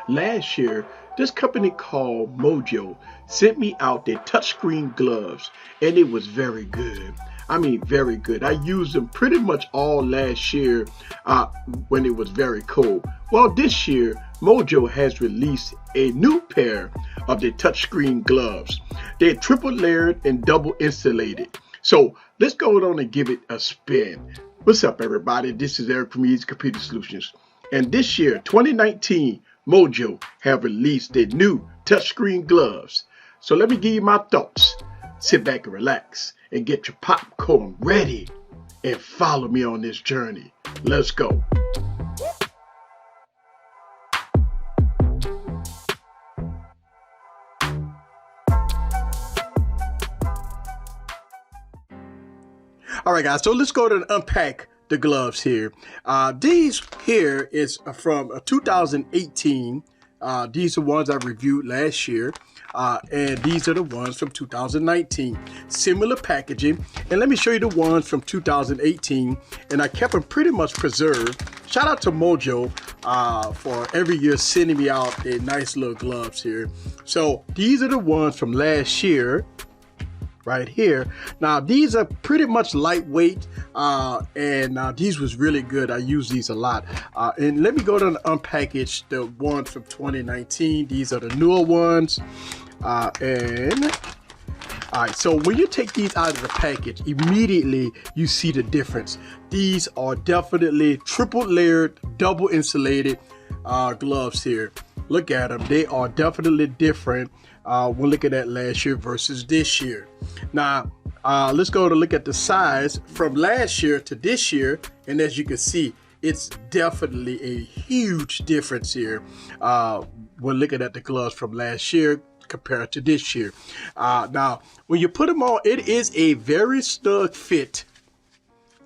Last year, this company called Mujjo sent me out their touchscreen gloves, and it was very good. I mean, very good. I used them pretty much all last year when it was very cold. Well, this year, Mujjo has released a new pair of their touchscreen gloves. They're triple layered and double insulated. So let's go on and give it a spin. What's up, everybody? This is Eric from Easy Computer Solutions. And this year, 2019, Mujjo have released their new touchscreen gloves. So let me give you my thoughts. Sit back and relax and get your popcorn ready and follow me on this journey. Let's go. All right, guys, so let's go to unpack the gloves here. These here is from 2018. These are ones I reviewed last year. And these are the ones from 2019. Similar packaging. And let me show you the ones from 2018. And I kept them pretty much preserved. Shout out to Mujjo for every year sending me out a nice little gloves here. So these are the ones from last year. Right here. Now these are pretty much lightweight and these was really good. I use these a lot. And let me go to unpackage the ones from 2019. These are the newer ones. All right, so when you take these out of the package, immediately you see the difference. These are definitely triple layered, double insulated gloves here. Look at them. They are definitely different when looking at last year versus this year. Now, let's go to look at the size from last year to this year. And as you can see, it's definitely a huge difference here when looking at the gloves from last year compared to this year. Now, when you put them on, it is a very snug fit.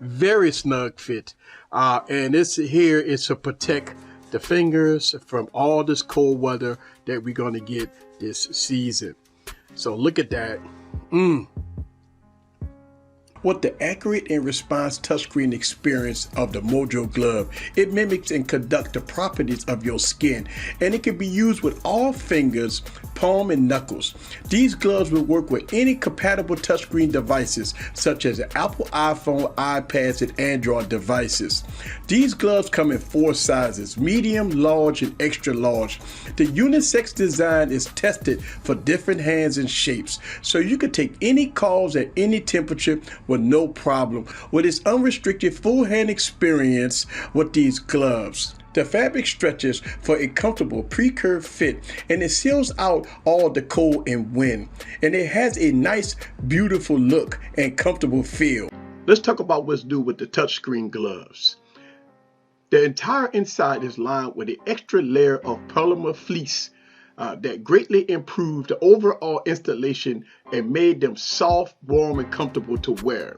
Very snug fit. And this here is to protect the fingers from all this cold weather that we're going to get this season. So look at that. What the accurate and response touchscreen experience of the Mujjo glove. It mimics and conducts the properties of your skin, and it can be used with all fingers, palm and knuckles. These gloves will work with any compatible touchscreen devices such as Apple iPhone, iPads, and Android devices. These gloves come in 4 sizes: medium, large, and extra large. The unisex design is tested for different hands and shapes, so you can take any calls at any temperature with no problem with its unrestricted full hand experience with these gloves. The fabric stretches for a comfortable pre-curved fit, and it seals out all the cold and wind, and it has a nice, beautiful look and comfortable feel. Let's talk about what's new with the touchscreen gloves. The entire inside is lined with an extra layer of polymer fleece that greatly improved the overall installation and made them soft, warm, and comfortable to wear.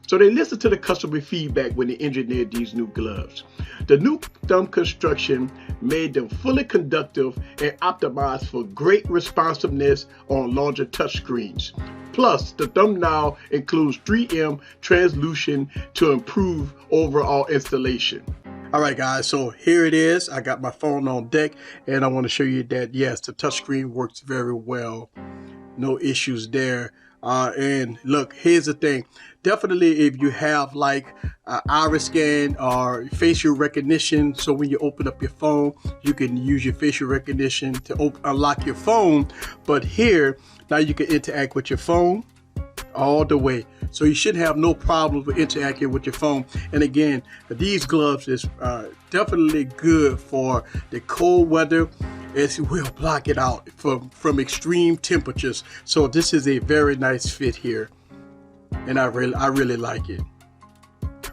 So they listened to the customer feedback when they engineered these new gloves. The new thumb construction made them fully conductive and optimized for great responsiveness on larger touchscreens. Plus, the thumb now includes 3M translucent to improve overall installation. All right, guys, so here it is. I got my phone on deck, and I want to show you that, yes, the touchscreen works very well. No issues there. And look, here's the thing. Definitely if you have like iris scan or facial recognition, so when you open up your phone, you can use your facial recognition to unlock your phone. But here, now you can interact with your phone all the way. So you should have no problems with interacting with your phone. And again, these gloves is definitely good for the cold weather. It will block it out from extreme temperatures. So this is a very nice fit here, and I really like it.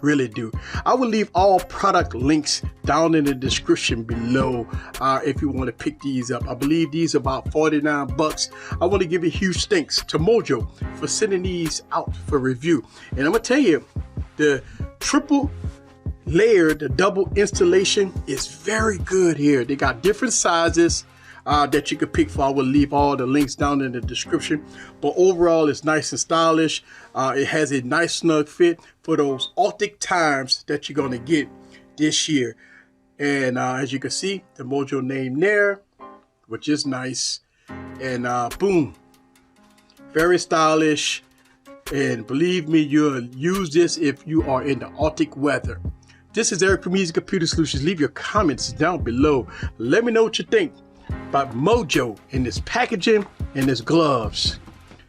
Really do. I will leave all product links down in the description below if you want to pick these up. I believe these are about 49 bucks. I want to give a huge thanks to Mujjo for sending these out for review. And I'm gonna tell you, the triple layer, the double installation is very good here. They got different sizes that you can pick for. I will leave all the links down in the description. But overall, it's nice and stylish. It has a nice snug fit for those Arctic times that you're going to get this year. And as you can see, the Mujjo name there. which is nice. And boom, very stylish. And believe me, you'll use this if you are in the Arctic weather. This is Eric from Easy Computer Solutions. Leave your comments down below. Let me know what you think about Mujjo and this packaging and this gloves.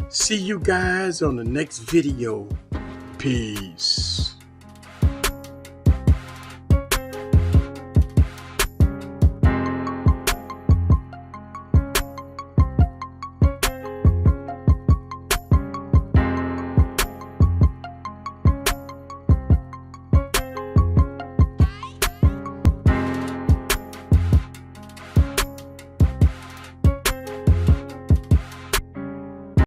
See you guys on the next video. Peace.